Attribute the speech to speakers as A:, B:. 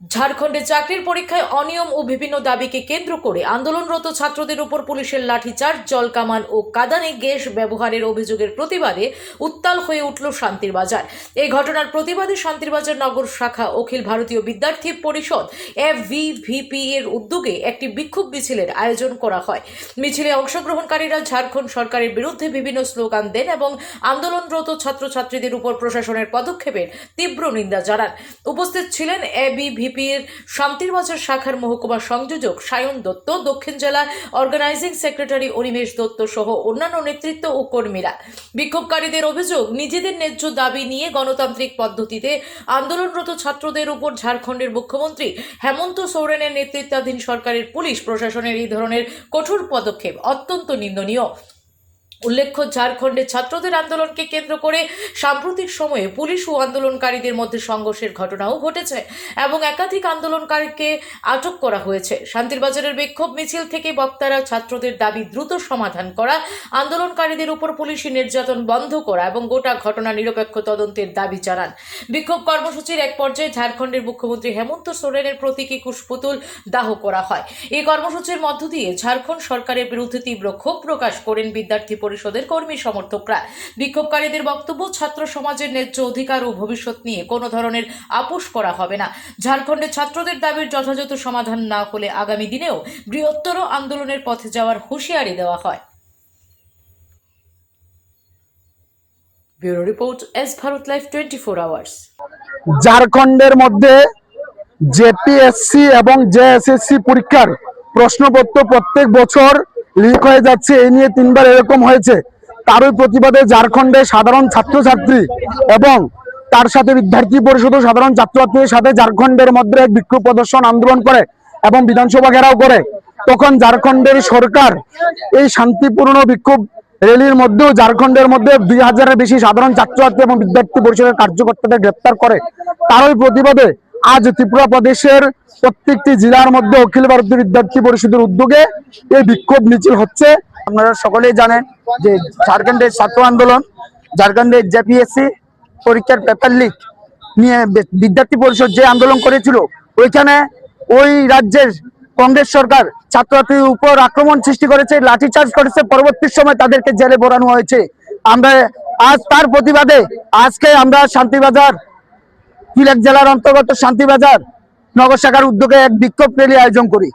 A: ঝাড়খণ্ডে চাকরির পরীক্ষায় অনিয়ম ও বিভিন্ন দাবিকে কেন্দ্র করে আন্দোলনরত ছাত্রদের উপর পুলিশের লাঠিচার্জ, জলকামান ও কাঁদানে গ্যাস ব্যবহারের অভিযোগের প্রতিবাদে উত্তাল হয়ে উঠল শান্তির বাজার। এই ঘটনার প্রতিবাদে শান্তির বাজার নগর শাখা অখিল ভারতীয় বিদ্যার্থী পরিষদ FVVP এর উদ্যোগে একটি বিক্ষোভ মিছিলের আয়োজন করা হয়। মিছিলে অংশগ্রহণকারীরা ঝাড়খণ্ড সরকারের বিরুদ্ধে বিভিন্ন স্লোগান দেন এবং আন্দোলনরত ছাত্রছাত্রীদের উপর প্রশাসনের পদক্ষেপের তীব্র নিন্দা জানান। উপস্থিত ছিলেন ABVP এর শান্তির বাজার শাখার মহকুমা সংযোজক সায়ন দত্ত, দক্ষিণ জেলার অর্গানাইজিং সেক্রেটারি অনিমেষ দত্ত সহ অন্যান্য নেতৃত্ব ও কর্মীরা। বিক্ষোভকারীদের অভিযোগ, নিজেদের ন্যায্য দাবি নিয়ে গণতান্ত্রিক পদ্ধতিতে আন্দোলনরত ছাত্রদের উপর ঝাড়খণ্ডের মুখ্যমন্ত্রী হেমন্ত সোরেনের নেতৃত্বাধীন সরকারের পুলিশ প্রশাসনের এই ধরনের কঠোর পদক্ষেপ অত্যন্ত নিন্দনীয়। উল্লেখ্য, ঝাড়খণ্ডে ছাত্রদের আন্দোলনকে কেন্দ্র করে সাম্প্রতিক সময়ে পুলিশ ও আন্দোলনকারীদের মধ্যে সংঘর্ষের ঘটনাও ঘটেছে এবং একাধিক আন্দোলনকারীকে আটক করা হয়েছে। শান্তির বাজারের বিক্ষোভ মিছিল থেকে বক্তারা ছাত্রদের দাবি দ্রুত সমাধান করা, আন্দোলনকারীদের উপর পুলিশি নির্যাতন বন্ধ করা এবং গোটা ঘটনা নিরপেক্ষ তদন্তের দাবি জানান। বিক্ষোভ কর্মসূচির এক পর্যায়ে ঝাড়খণ্ডের মুখ্যমন্ত্রী হেমন্ত সোরেনের প্রতীকী কুশপুতুল দাহ করা হয়। এই কর্মসূচির মধ্য দিয়ে ঝাড়খণ্ড সরকারের বিরুদ্ধে তীব্র ক্ষোভ প্রকাশ করেন বিদ্যার্থী পরিষদের কর্মী সমর্থকরা। বিক্ষোভকারীদের বক্তব্য, ছাত্র সমাজের ন্যায্য অধিকার ও ভবিষ্যৎ নিয়ে কোনো ধরনের আপোষ করা হবে না। ঝাড়খণ্ডে ছাত্রদের দাবির যথাযথ সমাধান না হলে আগামী দিনেও বৃহত্তর আন্দোলনের পথে যাওয়ার হুঁশিয়ারি দেওয়া হয়। Bureau report, S Bharat live 24 hours.
B: ঝাড়খণ্ডের মধ্যে জেপিএসসি এবং জেএসএসসি পরীক্ষার প্রশ্নপত্র প্রত্যেক বছর লিক হয়ে যাচ্ছে। এই নিয়ে 3বার এরকম হয়েছে। তারই প্রতিবাদে ঝাড়খণ্ডে সাধারণ ছাত্রছাত্রী এবং তার সাথে বিদ্যার্থী পরিষদ ও সাধারণ ছাত্রছাত্রীদের সাথে ঝাড়খণ্ডের মধ্যে এক বিক্ষোভ প্রদর্শন আন্দোলন করে এবং বিধানসভা ঘেরাও করে। তখন ঝাড়খণ্ডের সরকার এই শান্তিপূর্ণ বিক্ষোভ র্যালির মধ্যেও ঝাড়খণ্ডের মধ্যে 2000-এর বেশি সাধারণ ছাত্রছাত্রী এবং বিদ্যার্থী পরিষদের কার্যকর্তাদের গ্রেপ্তার করে। তারই প্রতিবাদে আজ ত্রিপুরা প্রদেশের প্রত্যেকটি জেলার মধ্যে অখিল ভারতীয় বিদ্যার্থী পরিষদের উদ্যোগে এই বিক্ষোভ মিছিল হচ্ছে। আপনারা সকলেই জানেন যে ঝাড়খণ্ডের ছাত্র আন্দোলন, ঝাড়খণ্ডের জেপিএসসি পরীক্ষার পেপার লিক নিয়ে বিদ্যার্থী পরিষদ যে আন্দোলন করেছিল, ওইখানে ওই রাজ্যের কংগ্রেস সরকার ছাত্রছাত্রীর উপর আক্রমণ সৃষ্টি করেছে, লাঠিচার্জ করেছে, পরবর্তী সময় তাদেরকে জেলে ভরানো হয়েছে। আমরা আজ তার প্রতিবাদে আজকে আমরা শান্তিবাজার সিলেট জেলার অন্তর্গত শান্তিবাজার নগর শাখার উদ্যোগে এক বিক্ষোভ র্যালি আয়োজন করি।